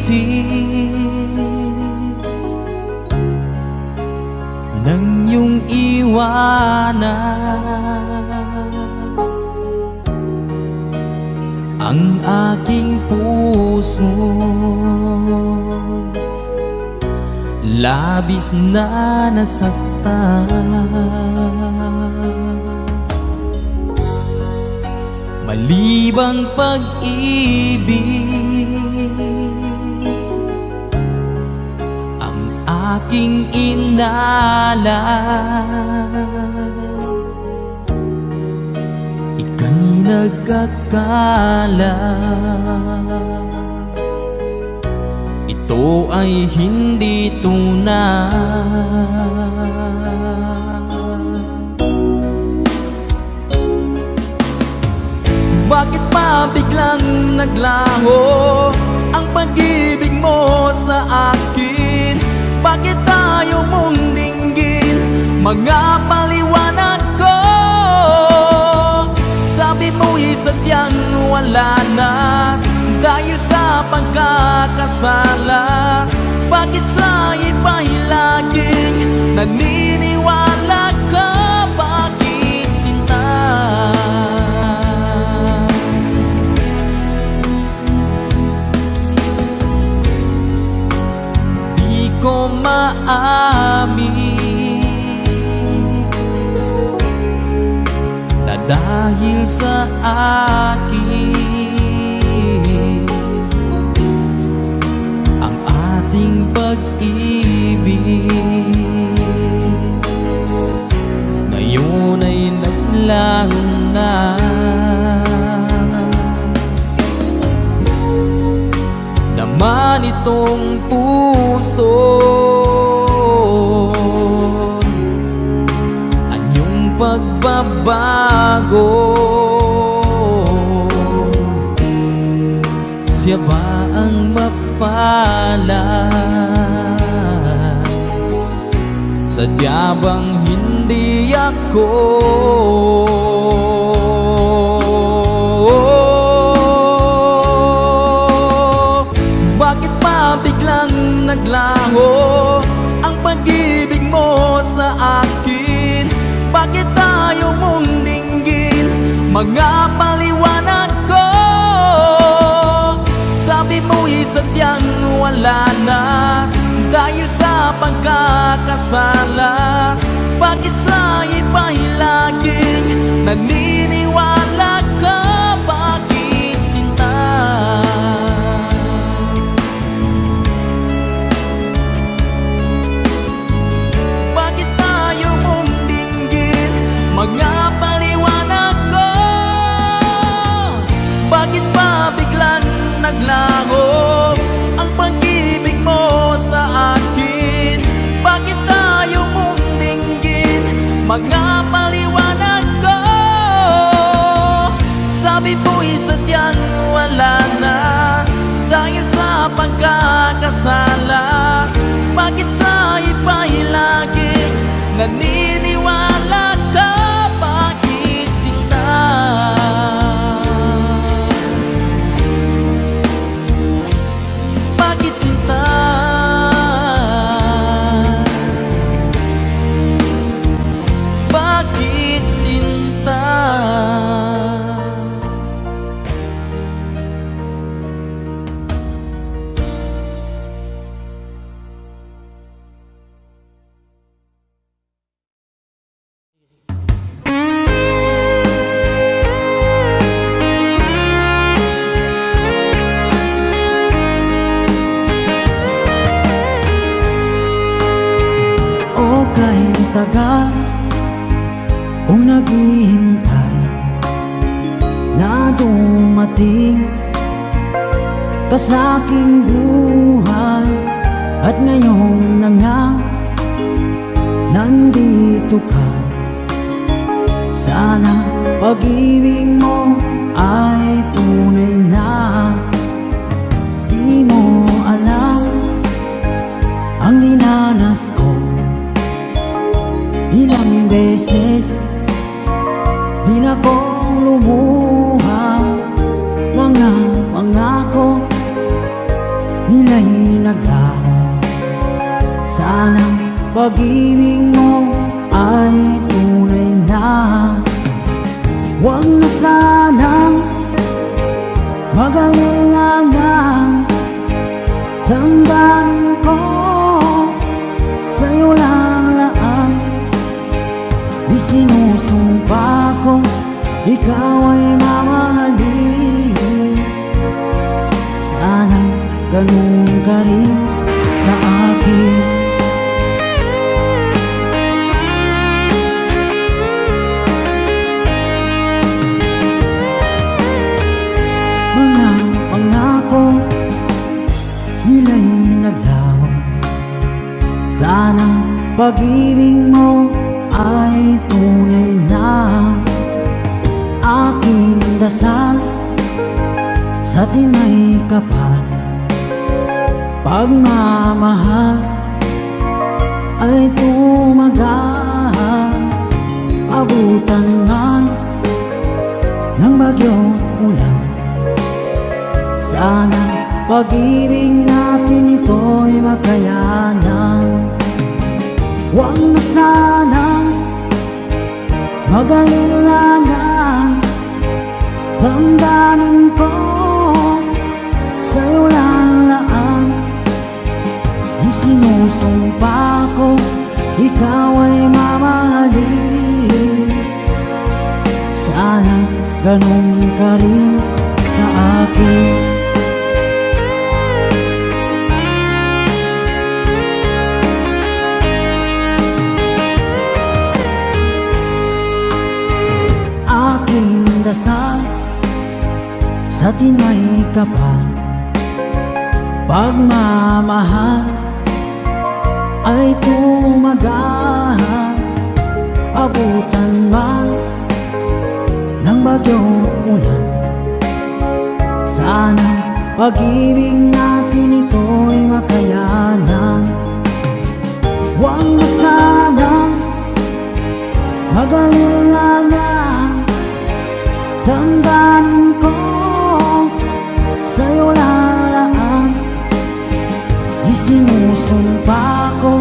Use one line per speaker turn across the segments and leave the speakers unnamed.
isip ng iyong iwanan ang aking puso. Labis na nasaktan, malibang pag-ibig ang aking inalay. Ika'y nagkakala, ito ay hindi tunay. Bakit pa biglang naglaho ang pag-ibig mo sa akin? Bakit tayo mong dinggin mga paliwanag ko? Sabi mo'y sadyang wala na dahil sa pagkakasala. Bakit sa iba'y laging naniniwala ka? Bakit sinta? Di ko maamin na dahil sa akin ang ating pag-ibig ngayon ay naglaho na. Naman itong puso anyong pagbabago, siya ba ang mapalad? Sadya bang hindi ako? Bakit pa biglang naglaho ang pag-ibig mo sa akin? Bakit tayo mong dinggin mga paliwanag ko? Sabi mo'y sadyang wala na dahil sa pagkakasala. Bakit sa iba'y laging naniniwala ka? Bakit sinta? Bakit tayo mong dinggin mga paliwanag ko? Bakit pa biglang naglaho ang pag-ibig mo sa akin? Bakit tayo mong dinggin mga paliwanag ko? Sabi mo'y sadyang wala na dahil sa pagkakasala. Bakit sa iba'y laging naniniwala ka? Bakit sinta? Bakit sinta? Bakit sinta?
O kahit tagal kung naghihintay na dumating ka sa aking buhay, at ngayon na nga nandito ka. Sana pag-ibig mo ay tunay na. Di mo alam ang dinanas ko, ilang beses din akong lumuha. Mga pangako nila'y Sanang pag-ibig mo ay tunay na. Huwag na sanang mag-alilangan. Damdamin ko sa'yo lang lahat. Isinusumpa ko ikaw ay mamahalin. Sana ganun ka rin sa akin. Mga pangako nila'y naglaho. Sana pag-ibig mo ay tunay na. Aking dasal sa tinay kapal, pagmamahal ay tumagal. Abutan man ng bagyong ulan. Sana pag-ibig natin ito'y makayanan. Huwag na sanang mag-alilangan. Damdamin ko sa'yo lang laan. Isinusumpa ko ikaw ay mamahalin. Sana ganun ka rin sa akin. Aking dasal sa tinay kapal, pagmamahal ay tumagal. Abutan man ng bagyong ulan. Sana pag-ibig natin ito'y makayanan. Huwag na sanang mag-alilangan. Damdamin ko sa'yo lalaan. Isinusumpa ko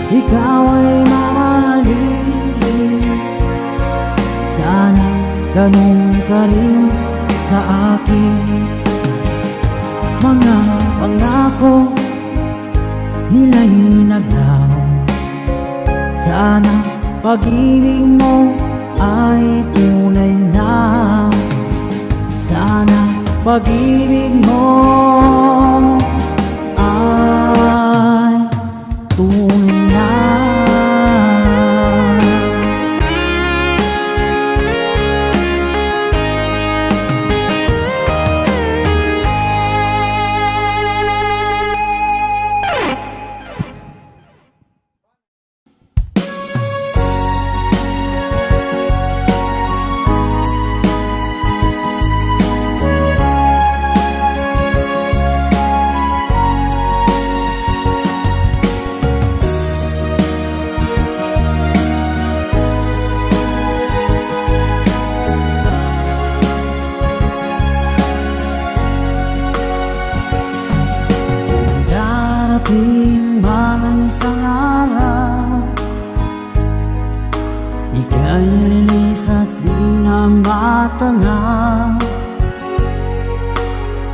ikaw ay mamahalin. Sana ganun ka rin sa akin. Mga pangako nila'y naglaho. Sana pag-ibig mo ay tunay na. Sana pag-ibig mo ay tunay na. Darating man ang isang araw, ika'y lilis at di na matanaw.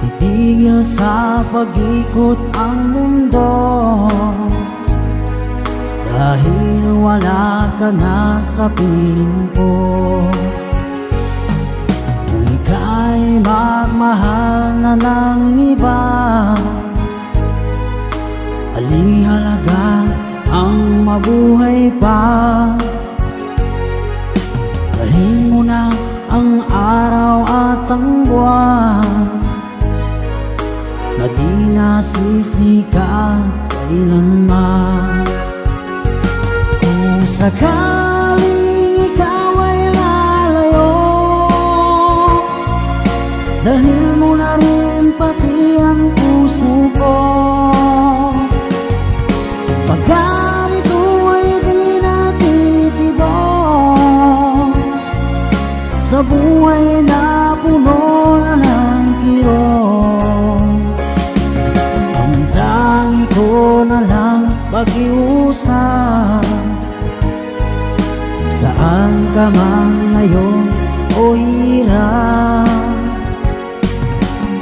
Titigil sa pag-ikot ang mundo, dahil wala ka na sa piling ko. Kung ika'y magmahal na ng iba, alihalaga ang mabuhay pa. Dalhin mo na ang araw at ang buwan, na di nasisikat kailanman. Kung sakaling ikaw ay lalayo, dalhin mo na rin pati ang puso ko. Pagkat ito ay di natitibok sa buhay na puno na ng kirot. Ang tangi ko na lang pag-iusap Saan ka man ngayon o hirap,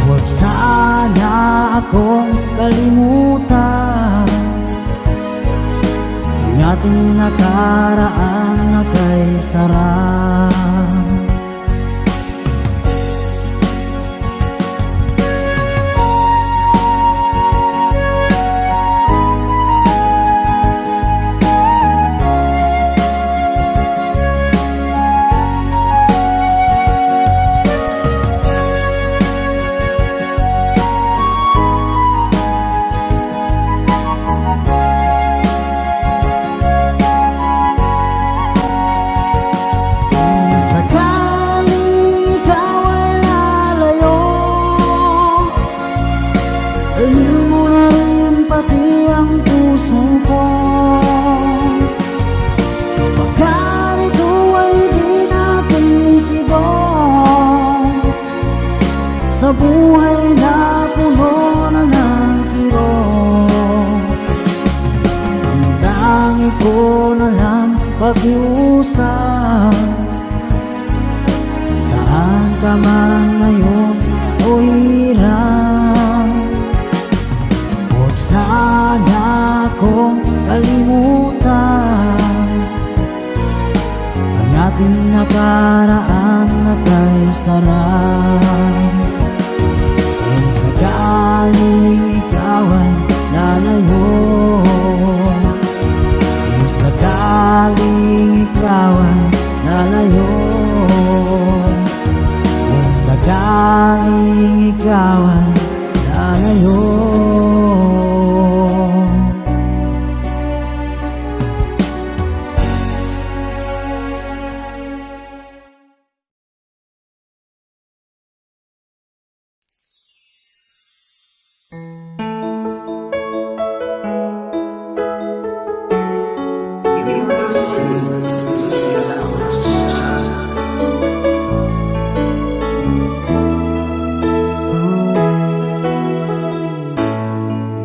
huwag sana akong kalimutan ang ating nakaraan na kay sarap. Dalhin mo na rin pati ang puso ko, baka ito ay di nakikibong sa buhay na puno na ng kirong. Ang tangi ko na lang pag-iusap, saan ka man ngayon o hirap, sana akong kalimutan ang ating nakaraan na kay sarap. Kung sakaling ikaw ay lalayo, kung sakaling ikaw ay lalayo, kung sakaling ikaw ay lalayo,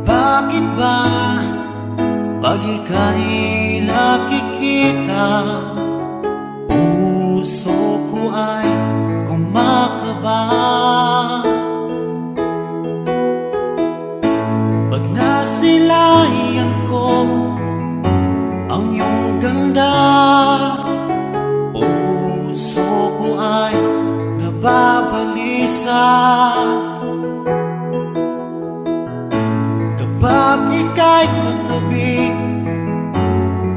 bakit ba pag ika'y nakikita, puso ko ay kumakaba? Pag nasilayan ko ang iyong ganda, puso ko ay nababalisa. Kapag ika'y katabi,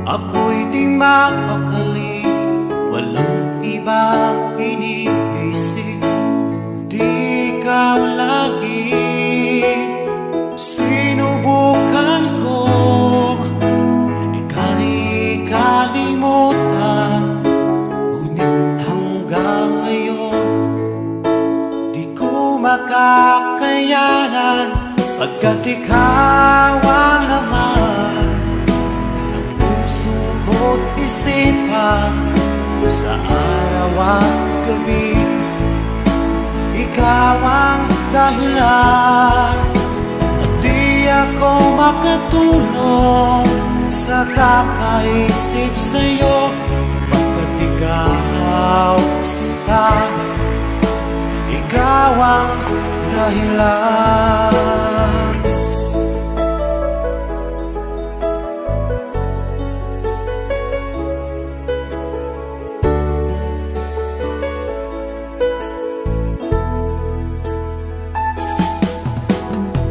ako'y di mapakali, walang ibang iniisip kundi ikaw lagi. Sinubukan ko ika'y kalimutan, ngunit hanggang ngayon di ko makakayanan, pagkat ikaw ang laman ng puso ko't isipan sa araw at gabi. Ikaw ang dahilan at di ako makatulog sa kakaisip sa'yo, pagkat ikaw sinta, ikaw ang dahilan.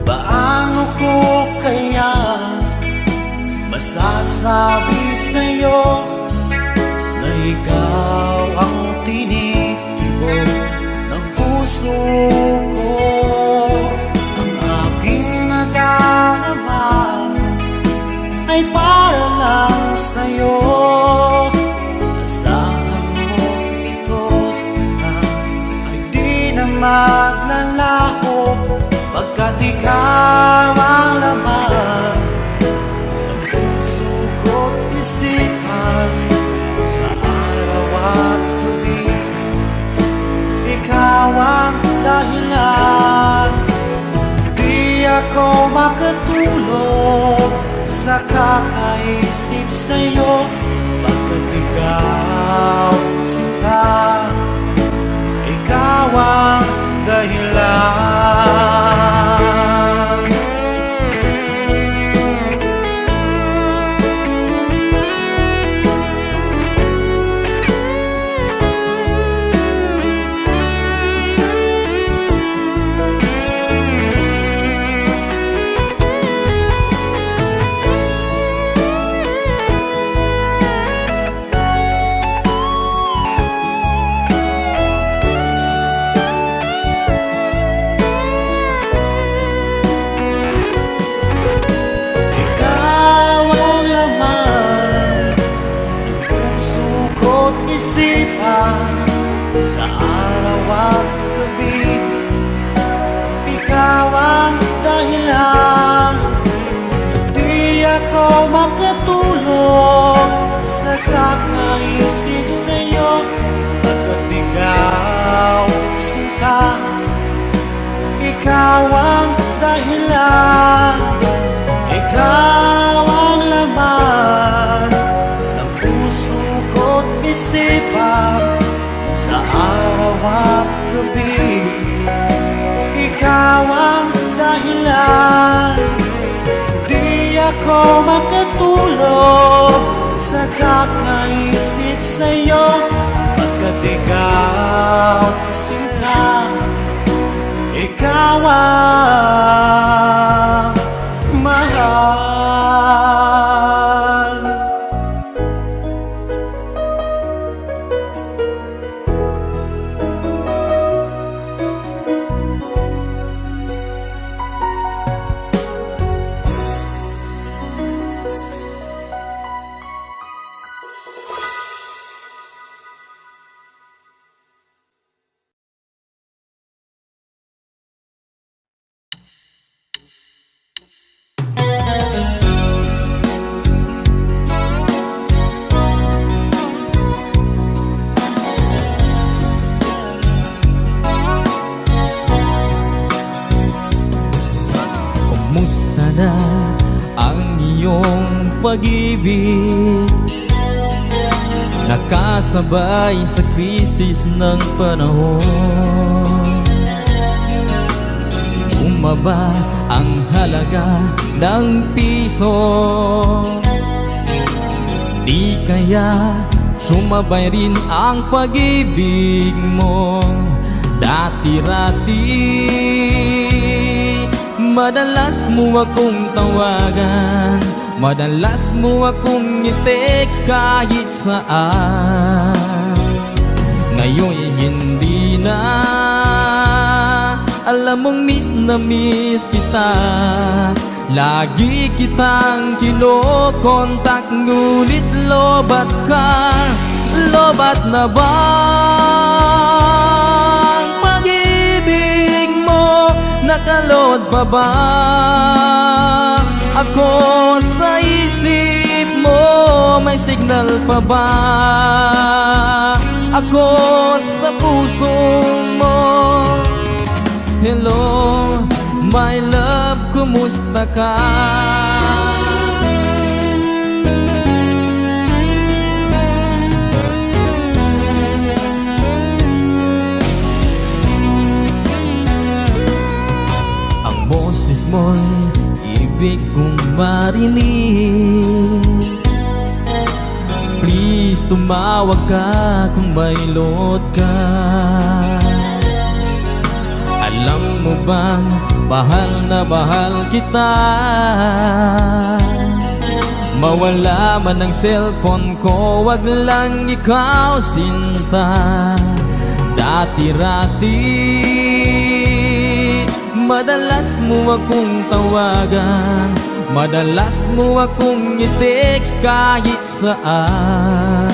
Paano ko kaya masasabi sa'yo na ikaw ang tinitibok ng puso ko? Ang aking nadarama ay para lang sa'yo. Asahan mo ito sana ay di na maglalaho, pagkat ikaw ang laman ng puso ko't isipan sa araw at gabi. Ikaw ang dahilan, di ako makatulog sa kakaisip sa'yo, pagkat ikaw ko't isipan sa araw at gabi. Ikaw ang dahilan, di ako makatulog sa kakaisip sa'yo. Pagkat ikaw, sinta, ikaw ang dahilan, ikaw ang laman ng puso ko't isipan sa araw at gabi. Ikaw ang dahilan, di ako makatulog sa kakaisip sa'yo. Pagkat ikaw, sinta, ikaw ang mahal.
Kumusta na ang iyong pag-ibig? Nakasabay sa krisis ng panahon. Bumaba ang halaga ng piso. Di kaya sumabay rin ang pag-ibig mo dati-rati. Madalas mo akong tawagan, madalas mo akong i-text kahit saan. Ngayon'y hindi na, alam mong miss na miss kita. Lagi kitang kinokontak, ngunit lobat ka. Lobat na ba ang pag-ibig mo? Nakalod pa ba ako sa isip mo? May signal pa ba ako sa puso mo? Hello, my love, kumusta ka? Ang boses mo'y ibig kong marinig. Please, tumawag ka kung may load ka. Alam mo bang mahal na mahal kita? Mawala man ang cellphone ko, wag lang ikaw sinta. Dati-rati madalas mo akong tawagan, madalas mo akong i-text kahit saan.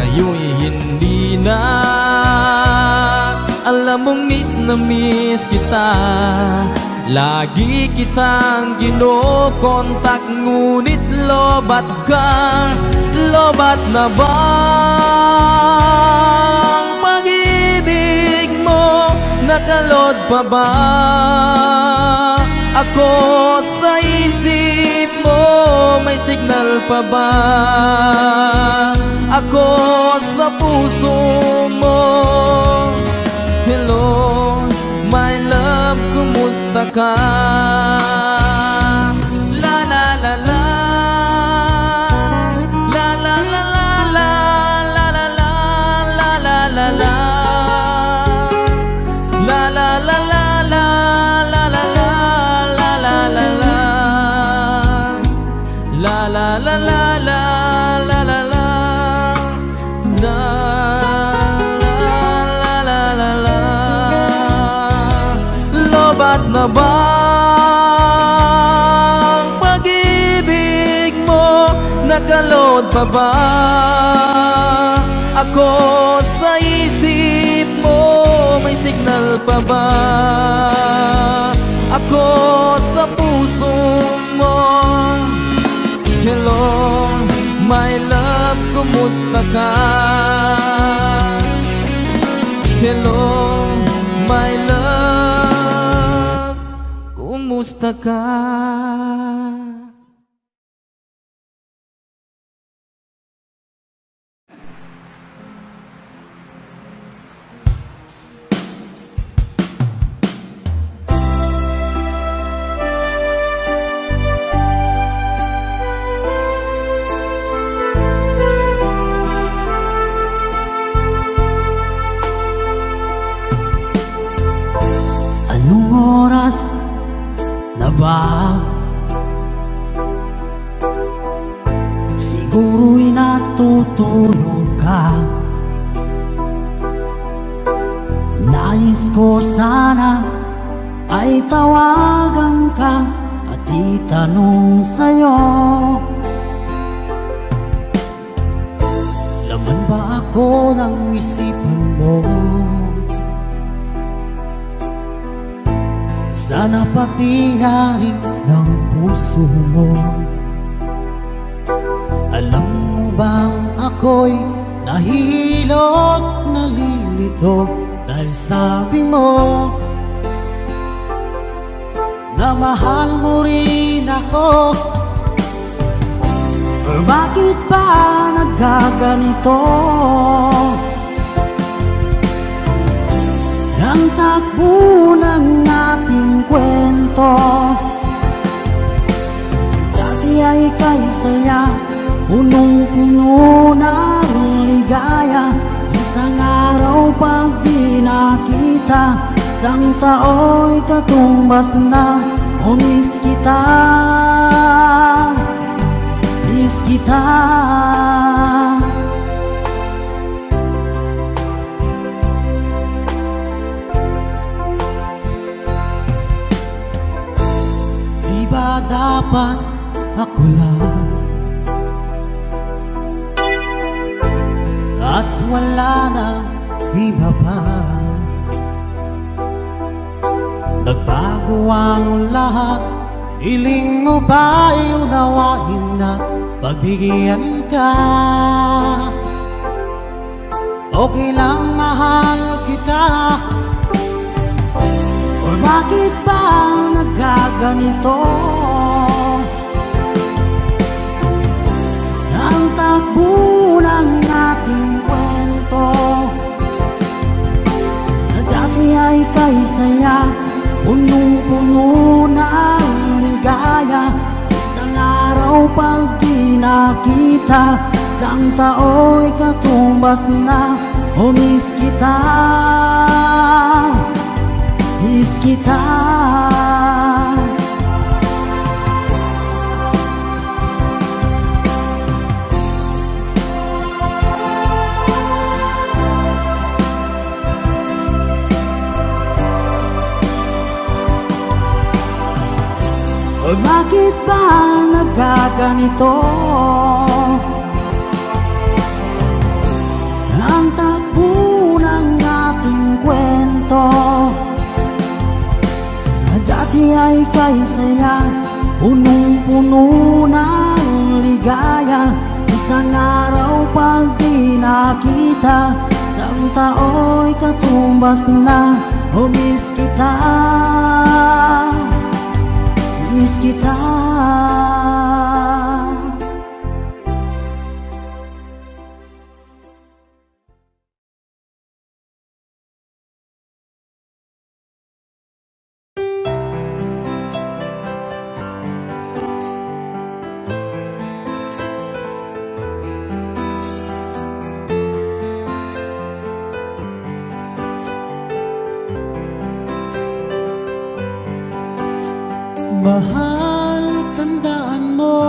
Ngayon'y hindi na, alam mong miss na miss kita. Lagi kitang kinokontak, ngunit lobat ka. Lobat na ba ang pag-ibig mo? Nakalod pa ba ako sa isip mo? May signal pa ba ako sa puso mo? Hello, my love, kumusta ka? La la la la, la la la la, la la la la, la la la, la la la la, la la la la, la la la la, la la la la, la la la. Lobat na ba ang pag-ibig mo? Nakalod pa ba Ako sa isip mo, may signal pa ba? Ako sa puso mo. Hello, my love, kumusta ka? Hello, my love, kumusta ka?
Anong oras na ba? Siguro'y natutulog ka. Nais ko sana ay tawagan ka at itanong sa'yo, laman ba ako ng isipan mo? Sana pati na rin ng puso mo. Alam mo bang ako'y nahihilot, nalilito dahil sabi mo na mahal mo rin ako. Or bakit ba nagkaganito? Ang takbo ng ating kwento, dati ay kay saya, punong-puno ng ligaya. Isang araw pag di nakita, isang tao'y katumbas na. O miss kita, miss kita. Ba dapat ako lang at wala na iba pa? Nagbago ang lahat, hiling mo ba'y unawain at pagbigyan ka? Okay lang, mahal kita. Or bakit ba nagkaganito? Ang takbo ng ating kwento, na dati ay kay saya, punong-puno ng ligaya. Isang araw pag di nakita, isang tao'y katumbas na. O miss kita, miss kita. O bakit ba nagkaganito? Ang takbo ng ating kwento, dati ay kay saya, punong-puno ng ligaya. Isang araw pag di nakita, isang tao'y katumbas na. O miss kita, miss kita. Mahal, tandaan mo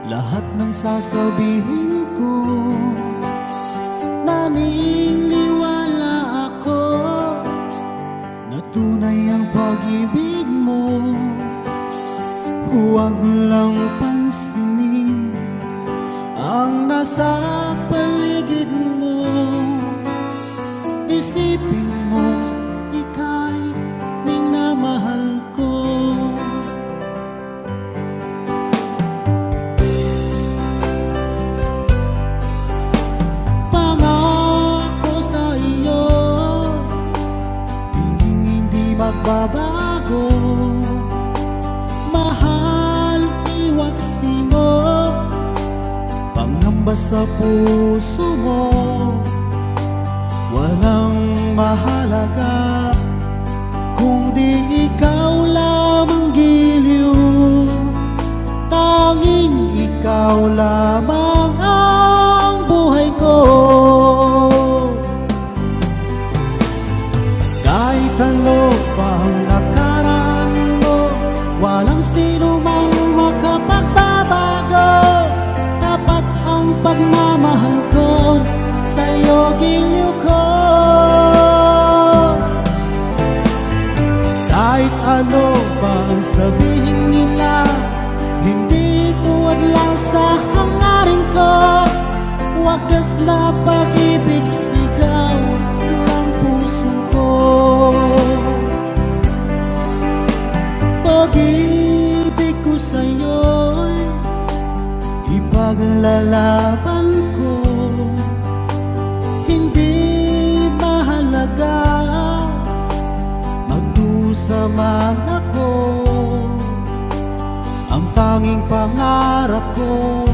lahat ng sasabihin ko. Naniniwala ako na tunay ang pag-ibig mo. Huwag lang pansinin ang nasa paligid pagbabago. Mahal, iwaksi mo pangamba sa puso mo. Walang mahalaga kung di ikaw lamang giliw. Tanging ikaw lamang ang buhay ko. Kahit ano pa ang nakaraan mo, walang sino mang makapagbabago. Tapat ang pagmamahal ko, sa'yo giliw ko. Kahit ano pa ang sabihin nila, hindi tuwad lang sa hangarin ko. Wagas na pag-ibig, sigaw ng puso ko. Pag-ibig ko sa'yo'y ipaglalaban ko. Hindi mahalaga magdusa man ako. Ang tanging pangarap ko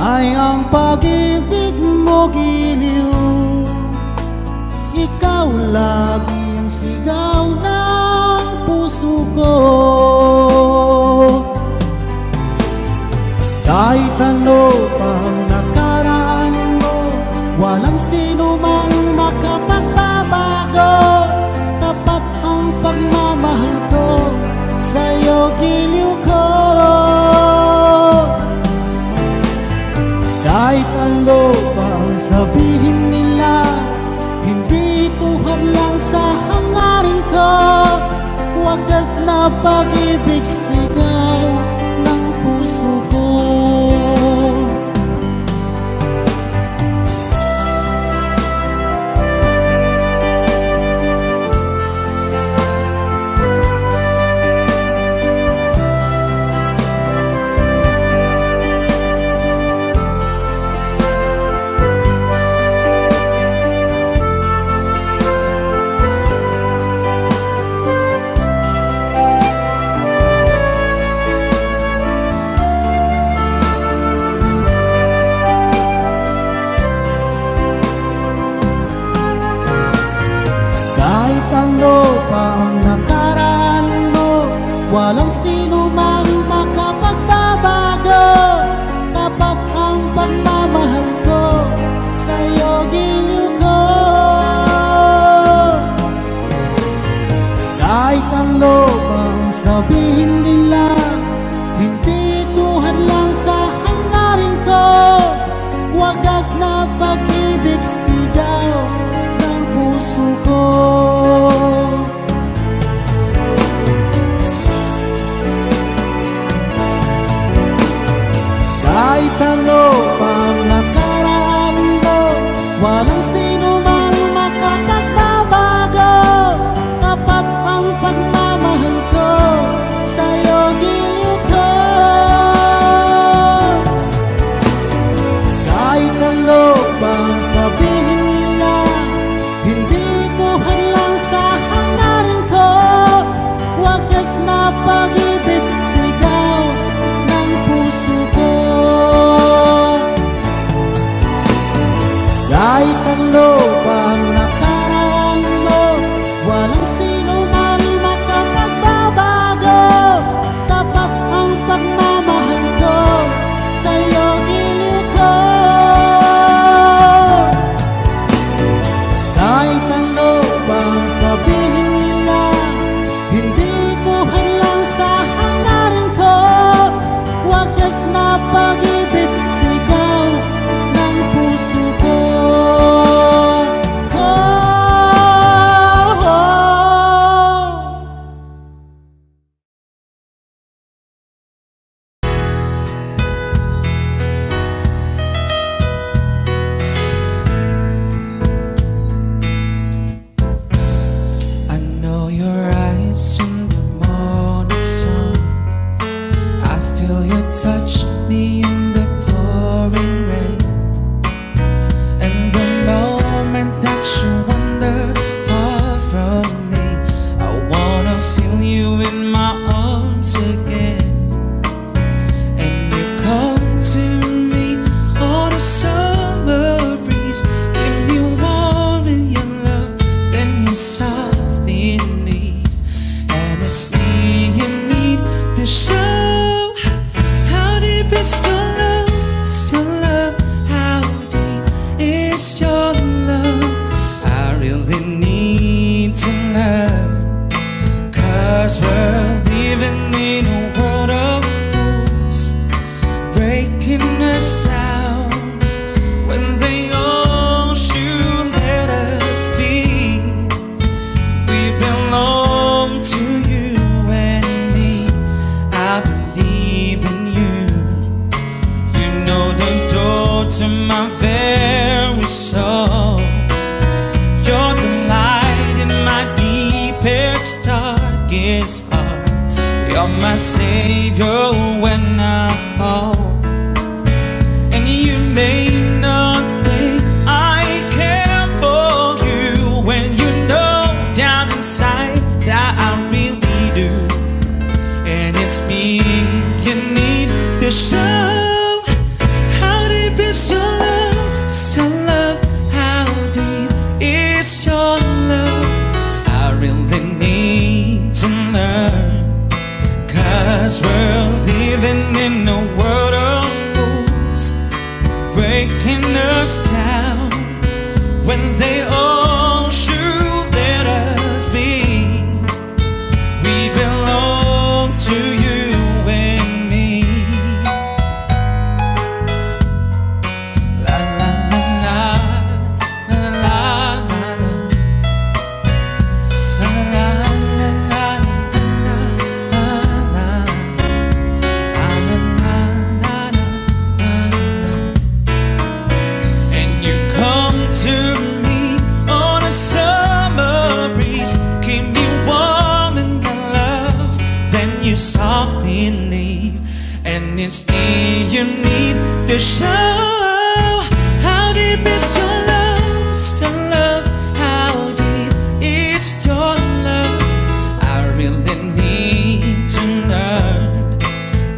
ay ang pag-ibig mo, giliw. Ikaw lagi ang sigaw ng puso ko. Kahit ano pa ang nakaraan mo, walang sino man makapagbabago. Tapat ang pagmamahal ko, sa'yo giliw ko. Kahit ano pa ang sabihin nila, hindi tuhad lang sa hangarin ko. Wagas na pag-ibig, sigaw ng puso ko. Walang sino man makapagbabago. Tapat ang pagmamahal ko, sa'yo giliw ko. Kahit ano pang sabihin nila, hindi tuhad lang sa hangarin ko. Wagas na pag-ibig, sigaw ng puso ko. Kahit ano pa ang nakaraan mo, walang sino man makapagbabago. Tapat ang pagmamahal ko, sa'yo giliw ko. Kahit ano pa ang sabihin nila, hindi tuhad lang sa hangarin ko. Wagas na pag-ibig, sigaw ng puso ko. Kahit ano pa ang nakaraan mo, walang sino man makapagbabago. Tapat ang pagmamahal ko, sa'yo giliw ko. Kahit ano pa ang sabihin nila, hindi tuhad lang sa hangarin ko. Wagas na pag-ibig, sigaw ng puso ko. Kahit ano pa ang sabihin nila, hindi tuhad lang sa hangarin ko. Kahit ano pa ang nakaraan mo, walang sino man makapagbabago. Tapat ang pagmamahal ko, sa'yo giliw ko. Kahit ano pa ang sabihin nila, hindi tuhad lang sa hangarin ko. Wagas na pag-ibig, sigaw ng puso ko.
'Cause we're living in a world of fools, breaking us down when they all should let us be. We belong to you and me. I believe in you. You know the door to my very soul. You're the light in my deepest, darkest heart. You're my savior when I fall. And you may not think I care for you when you know down inside that I really do. And it's me you need to show. How deep is your love? Still love. How deep is your love? I really need to learn. 'Cause we're living in a world of fools, breaking us down when they all should let us be. We belong to you and me. La la la la la la la la la la la la. And you come to me on a summer breeze, keep me warm in your love, then you softly leave. And it's me you need to show. How deep is your love? Still love. How deep is your love? I really need to learn.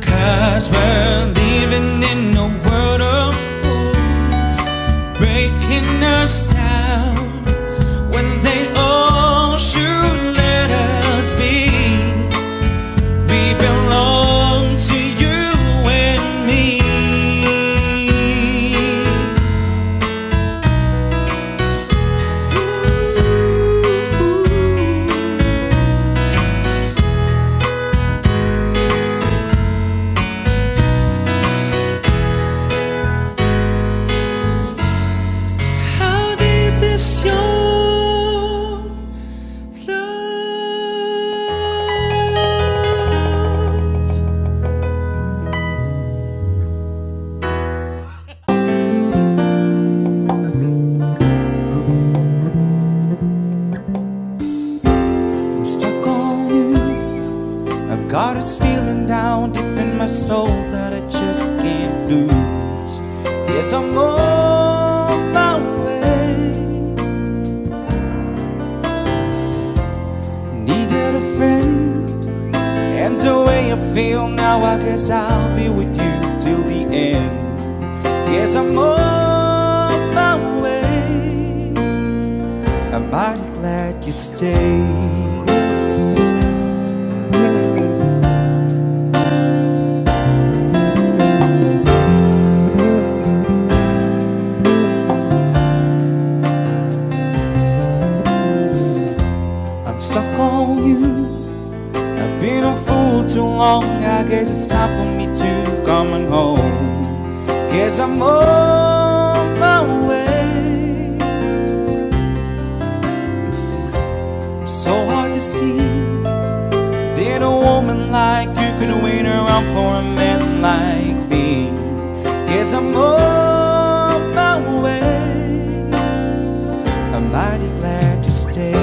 'Cause we're living in a world of fools, breaking us down when they all should let us be. We belong to you and me. How deep is your love? I'm stuck on you. I've got this feeling down deep in my soul that I just can't lose. Yes, I'm on my way. Needed a friend, and the way I feel now, I guess I'll be with you till the end. Yes, I'm on my way. I'm mighty glad you stayed. I'm stuck on you. I've been a fool too long. I guess it's time for me to come on home. Guess I'm on my way. So hard to see that a woman like you can wait around for a man like me. Guess I'm on my way. I'm mighty glad you stayed.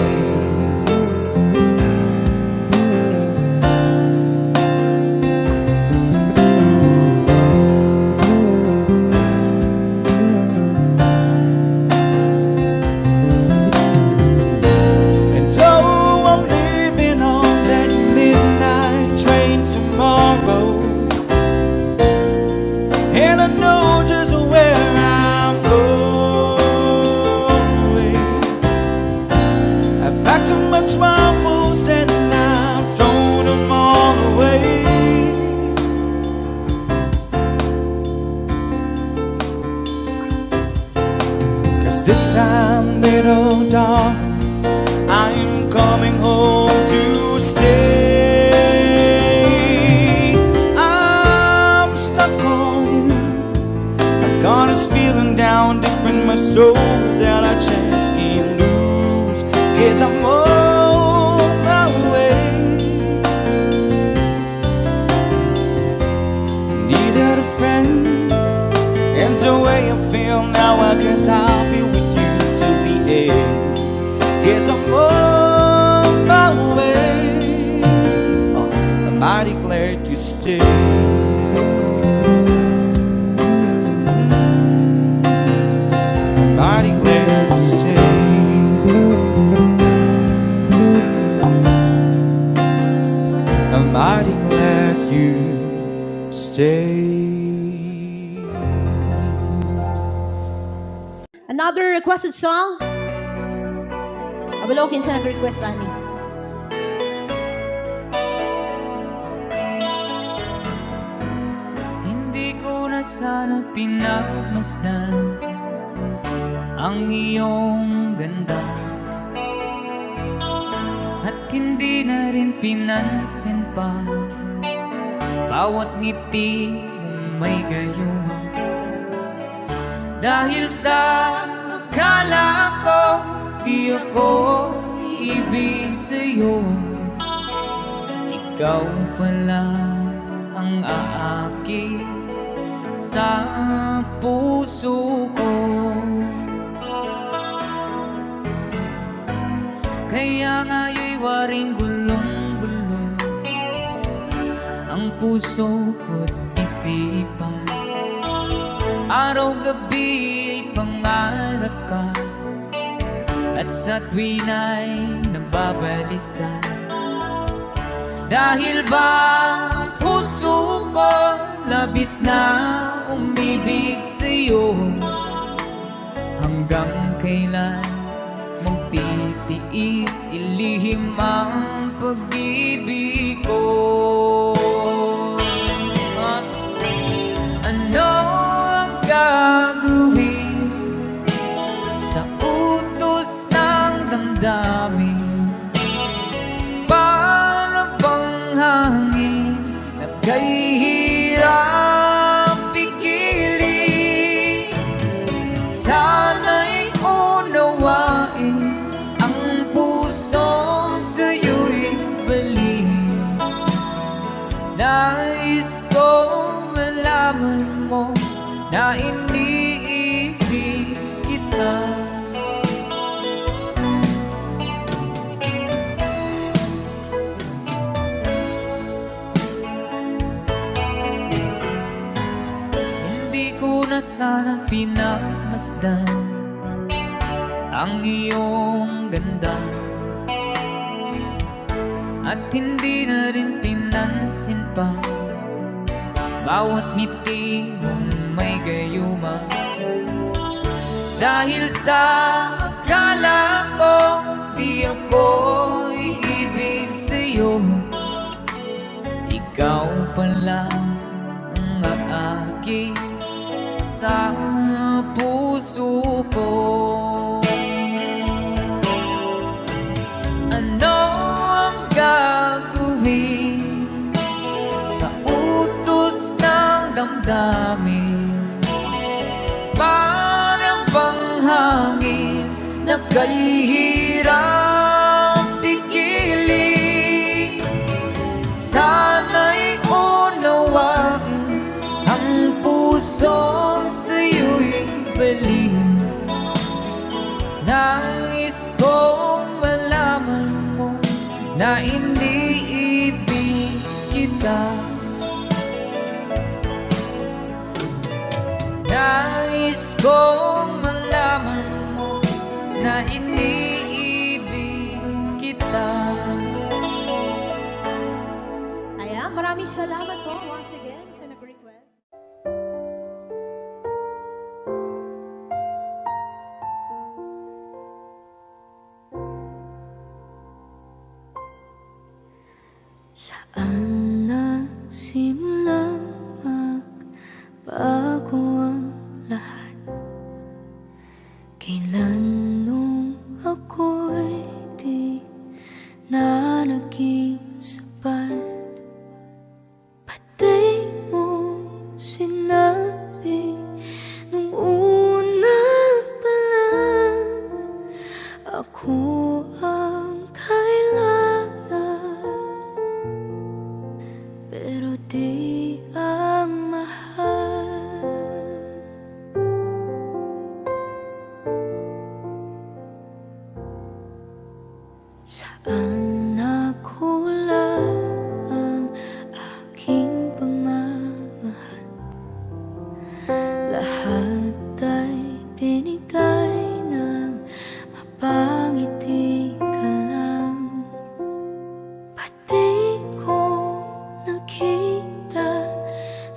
So I'm leaving on that midnight train tomorrow, and I know just where I'm going. I packed up my troubles and I've thrown them all away. 'Cause this time, little darling, I'm coming home to stay. soul that I just can't lose. 'Cause I'm on my way. Needed a friend, and the way I feel now, I guess I'll be with you till the end. 'Cause I'm on my way. I'm mighty glad you stayed. Mighty glad you stayed. I'm mighty glad you stayed.
Another requested song. Abalokin sa nag-request, Ani.
Hindi ko na sana pinagmasdan ang iyong ganda, at hindi na rin pinansin pa bawat ngiti mong may gayuma. Dahil sa akala ko di ako ibig sa'yo, ikaw pala ang aaki sa puso ko. Kaya nga'y waring gulong-gulong ang puso ko't isipan. Araw-gabi ay pangarap ka, at sa tuwin ay nababalisa. Dahil ba ang puso ko labis na umibig sa'yo, hanggang kailan magtitiis ilihim ang pag-ibig ko? Ano ang gagawin sa utos ng damdamin? Para bang hangin na kahihirap pigilin? Sana'y unawain ang puso sa'yo'y balik. Nais kong malaman mo na iniibig kita. Hindi ko na sana pinagmasdan ang iyong ganda, at hindi na rin pinansin pa bawat ngiti mong may gayuma. Dahil sa akala ko di ako iibig sa'yo, ikaw pala ang aaki sa puso ko. Ano ang gagawin sa utos ng damdamin? Parang bang hangin na kahihirap pigilin? Sana'y unawain ang puso sa'yo'y balik. Nais kong malaman mo na iniibig kita. Nais kong malaman mo na iniibig kita.
Ayan, maraming salamat po once again sa nag-request.
Saan nagsimula magbago ang lahat? Kailan nung ako'y di na naging sapat? Pati mo sinabi nung una pa Saan nakulang ang aking pagmamahal? Lahat ay binigay ng mapangiti ka lang. Pati ko nakita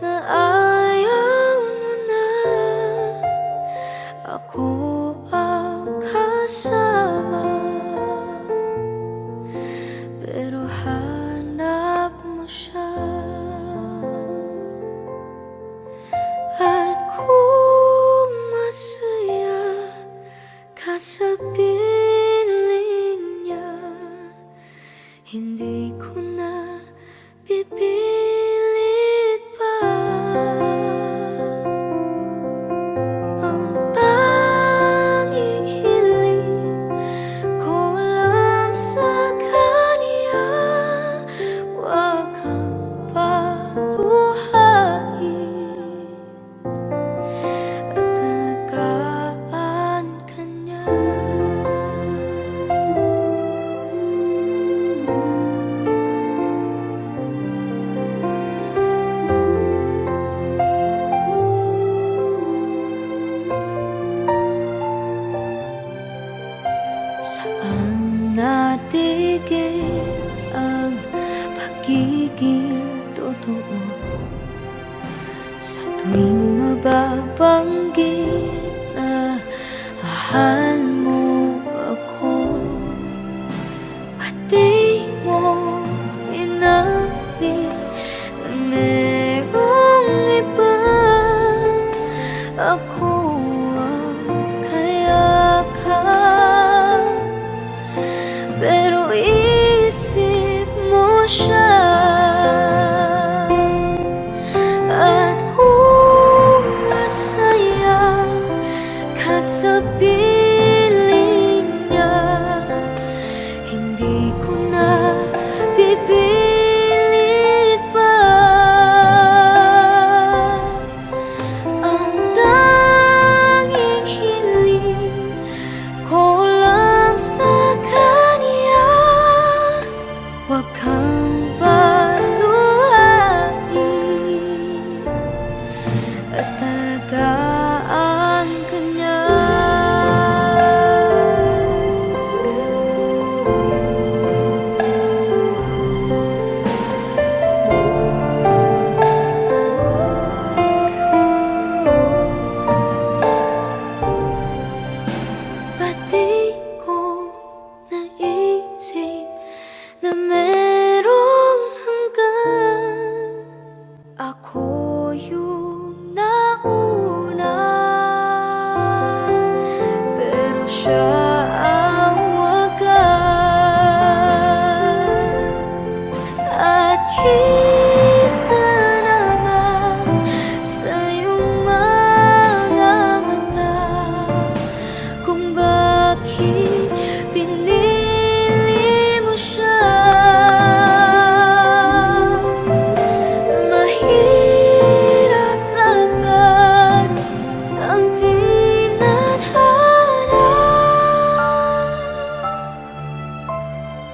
na ayaw mo na ako ang kasama, pero hanap mo siya. At kung masaya ka sa piling niya, hindi ko na pipilit pa. Ang tanging hiling ko lang sa kanya, huwag kang paluhain at alagaan ka niya. Saan natigil ang pagiging totoo? Sa tuwing mababanggit na mahal mo ako, pati mo inamin na merong iba. Ako ang kayakap, pero isip mo siya. At kung masaya ka sa piling niya, hindi ko na pipilit pa. Ang tanging hiling ko lang sa kanya, huwag kang paluhain at alagaan ka niya. Pati ko naisip na merong hanggan, ako yung nauna, pero siya ang wagas. At kita naman sa iyong mga mata kung bakit pinili mo siya. Mahirap laban ang tinadhana,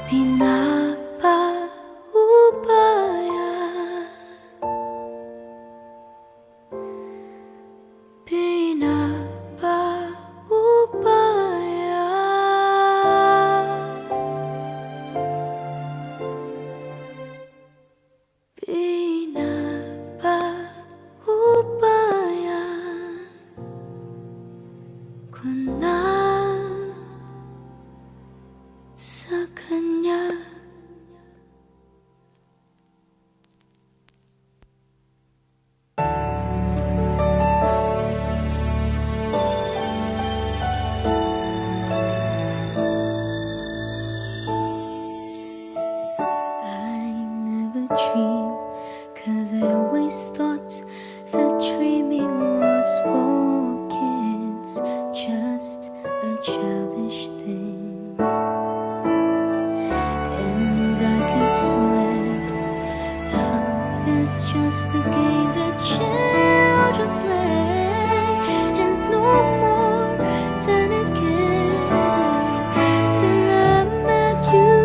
pinapaubaya, pinapaubaya ko na sa kanya. I never dream, 'cause I always thought that dreaming was for kids, just a childish thing. And I could swear love is just a game that children play, and no more than a game till I met you.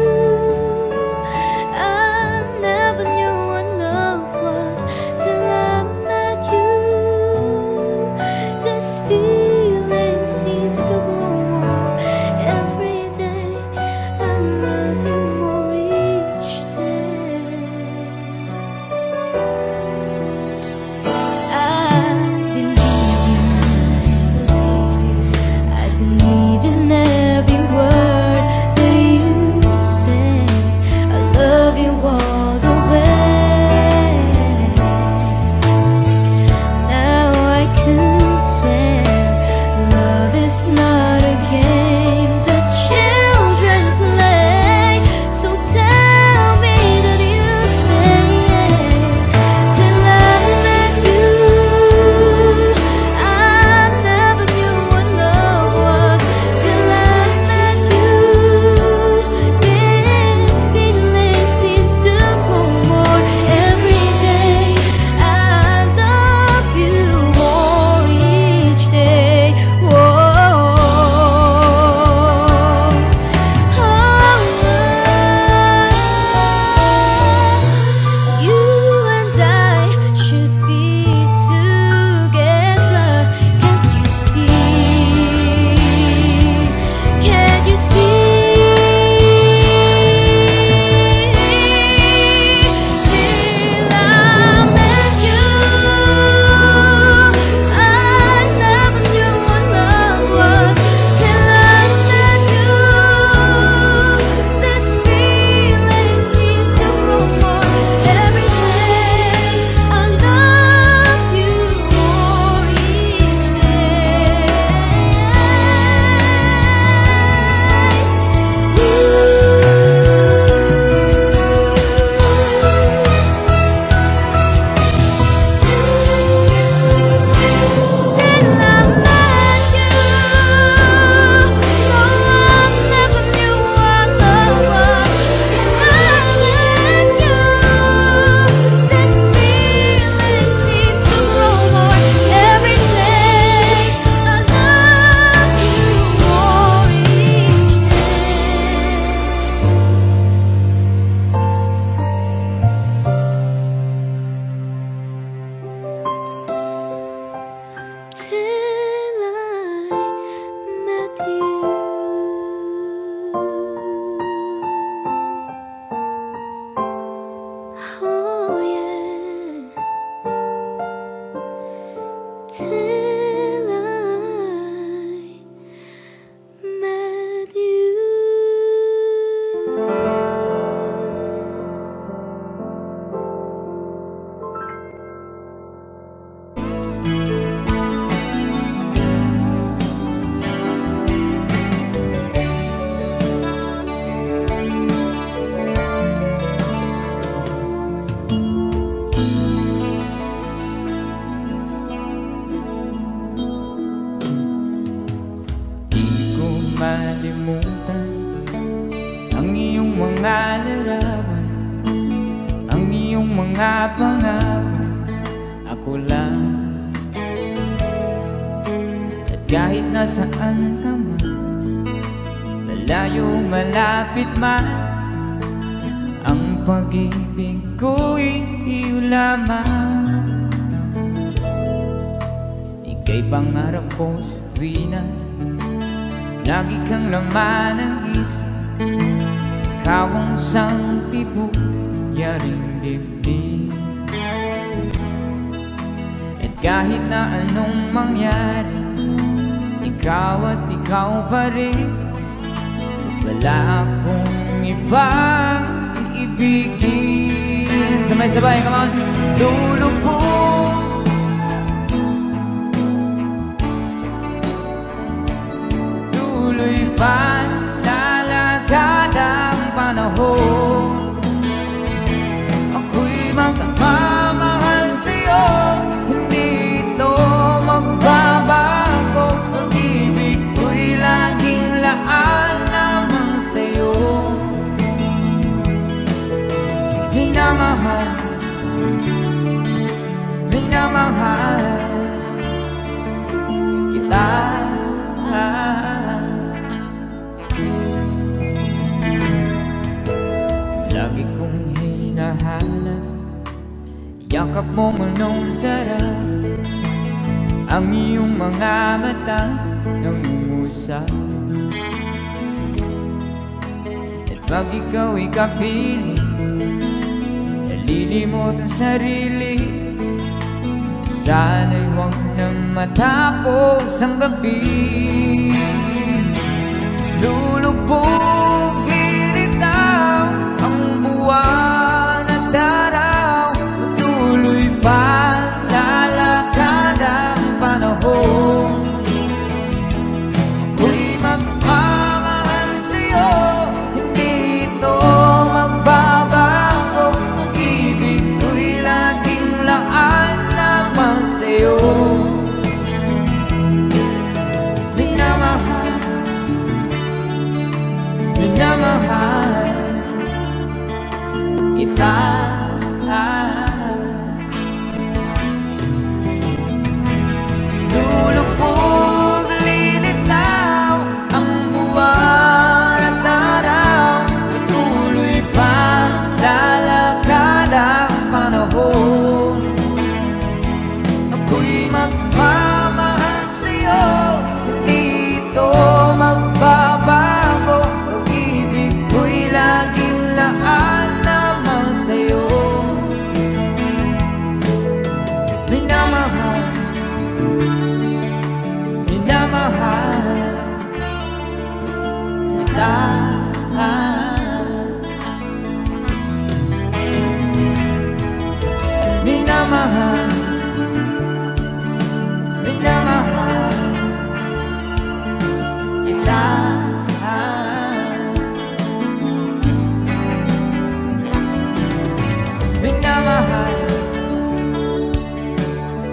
malimutan ang iyong mga larawan, ang iyong mga pangako. Ako lang, at kahit nasaan ka man, malayo malapit man, ang pag-ibig ko'y iyo lamang. Ika'y pangarap ko sa tuwina, lagi kang laman ng isip. Ikaw ang siyang tibok, yaring dibdib. At kahit na anong mangyari, ikaw at ikaw pa rin. Wala akong ibang iibigin. Sabay-sabay, come on! Lulubog, tuloy pa lalakad ang panahon. Ako'y magmamahal sa'yo, hindi ito magbabago. Pag-ibig ko'y laging laan naman sa'yo. Minamahal, minamahal kita. Lagi kong hinahanap yakap mo manong sarap, ang iyong mga mata nangungusap. At pag ikaw'y kapiling, nalilimot ang sarili. Sana'y huwag na matapos ang gabi. Lulubog, lilitaw ang buwan at araw. Tuloy pa lalakad ang panahon. Ako'y magmamahal sa'yo, hindi ito magbabago. Pag-ibig ko'y laging laan naman sa'yo. Minamahal, minamahal kita. Lulubog, lilitaw ang buwan at araw. Patuloy pa lalakad ang panahon. Ako'y magmamahal sa'yo, hindi ito magbabago. Pag-ibig ko'y laging laan naman sa'yo. Minamahal, minamahal kita. Minamahal, minamahal kita. Minamahal,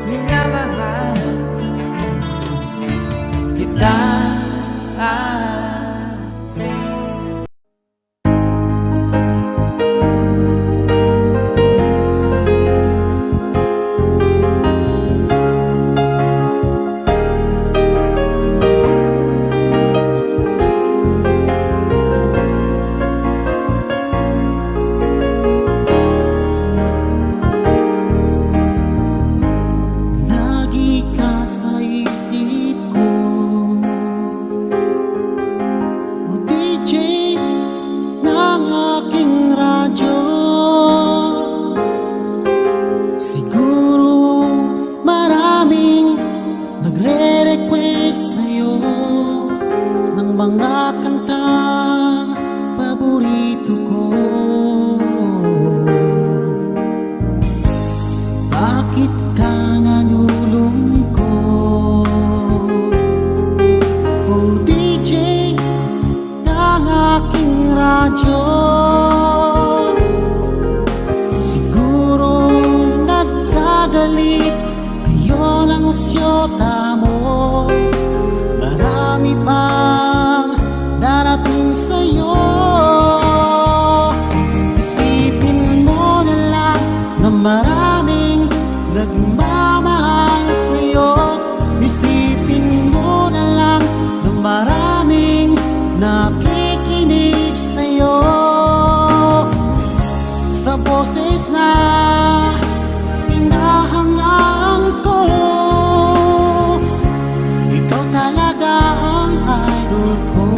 minamahal kita.
Lagi ka sa isip ko, o DJ ng aking radyo. Siguro maraming nagre-request sa'yo ng mga kantang paborito ko. Bakit ka nalulungkot, o DJ ng aking radyo? Siguro nagkagalit kayo ng syota mo. Marami pang talaga ang idol ko.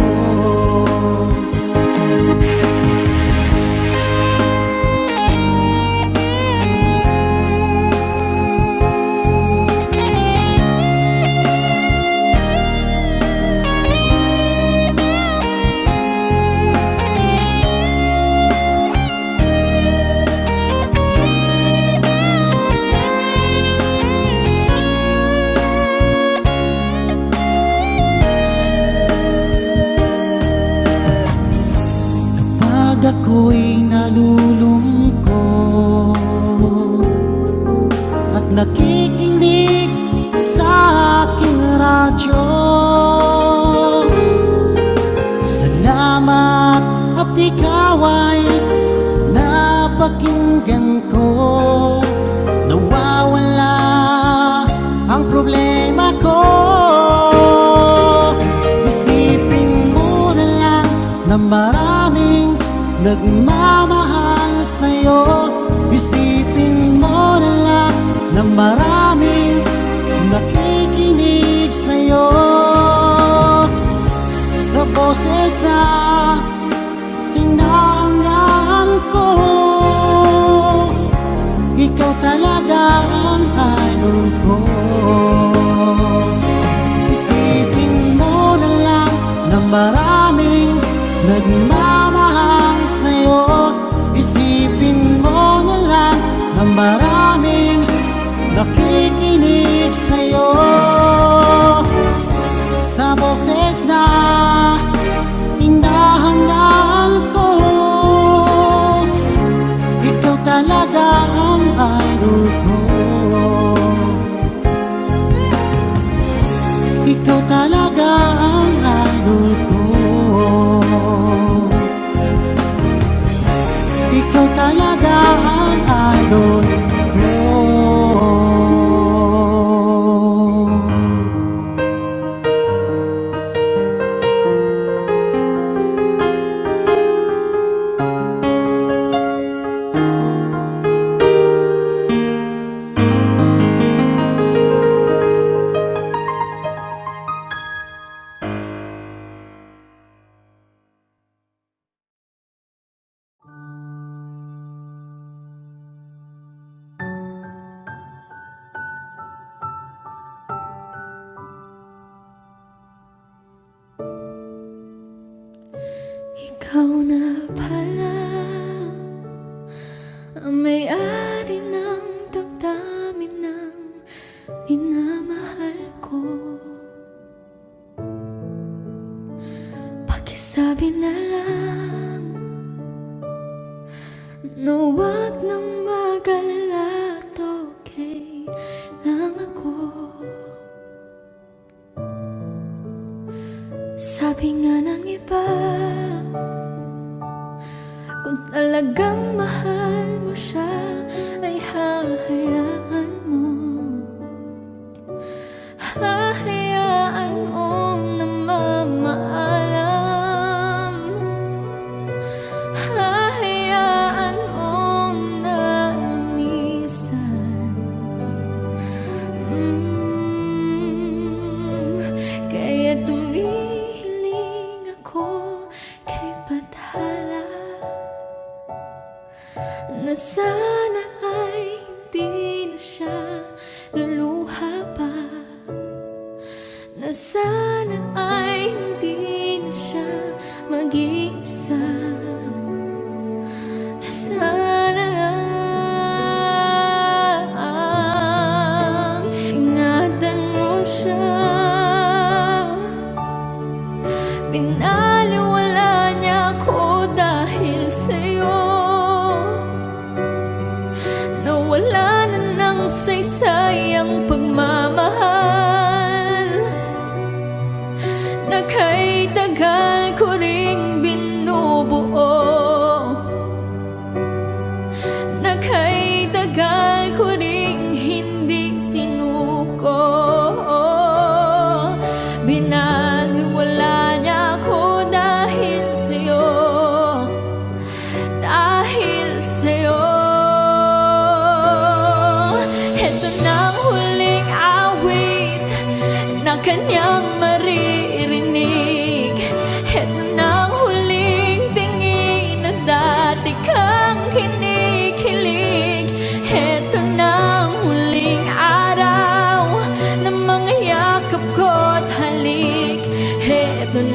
Pag ako'y nalulungkot at nakikinig sa aking radyo, salamat at ikaw ay napakinggan ko. Nawawala ang problema ko. Isipin mo na lang na maraming nagmamahal sa'yo. Isipin mo na lang na maraming nakikinig sa'yo. Sa boses na hinahangaan ko, ikaw talaga ang idol ko. Isipin mo na lang na maraming nagmamahal sa'yo. Isipin mo na lang na maraming nakikinig sa'yo. Sa boses na hinahangaan ko, ikaw talaga ang idol ko. Ikaw talaga ang idol ko. Ikaw talaga ang idol ko.
Ikaw na pala ang may-ari ng damdamin ng minamahal ko. Pakisabi na lang na huwag nang mag-alala at okay lang ako. Sabi nga ng iba, kung talagang mahal mo siya, ay hahayaan mo. Hahayaan mo na mamaalam. Hahayaan mo na minsan kaya tumihiling ako kay Bathala na sana ay hindi na siya luluha pa, na sana ay hindi na siya mag-iisa, na sana lang ingatan mo siya. Pinaliwala niya ako dahil sa'yo. Nawala na ng saysay ang pagmamahal na kay tagal ko ring binubuo, na kay tagal ko ring hindi sinuko. Binaliwala niya ako dahil sa'yo, dahil sa'yo. Heto na ang huling awit na kanyang marinig. At nung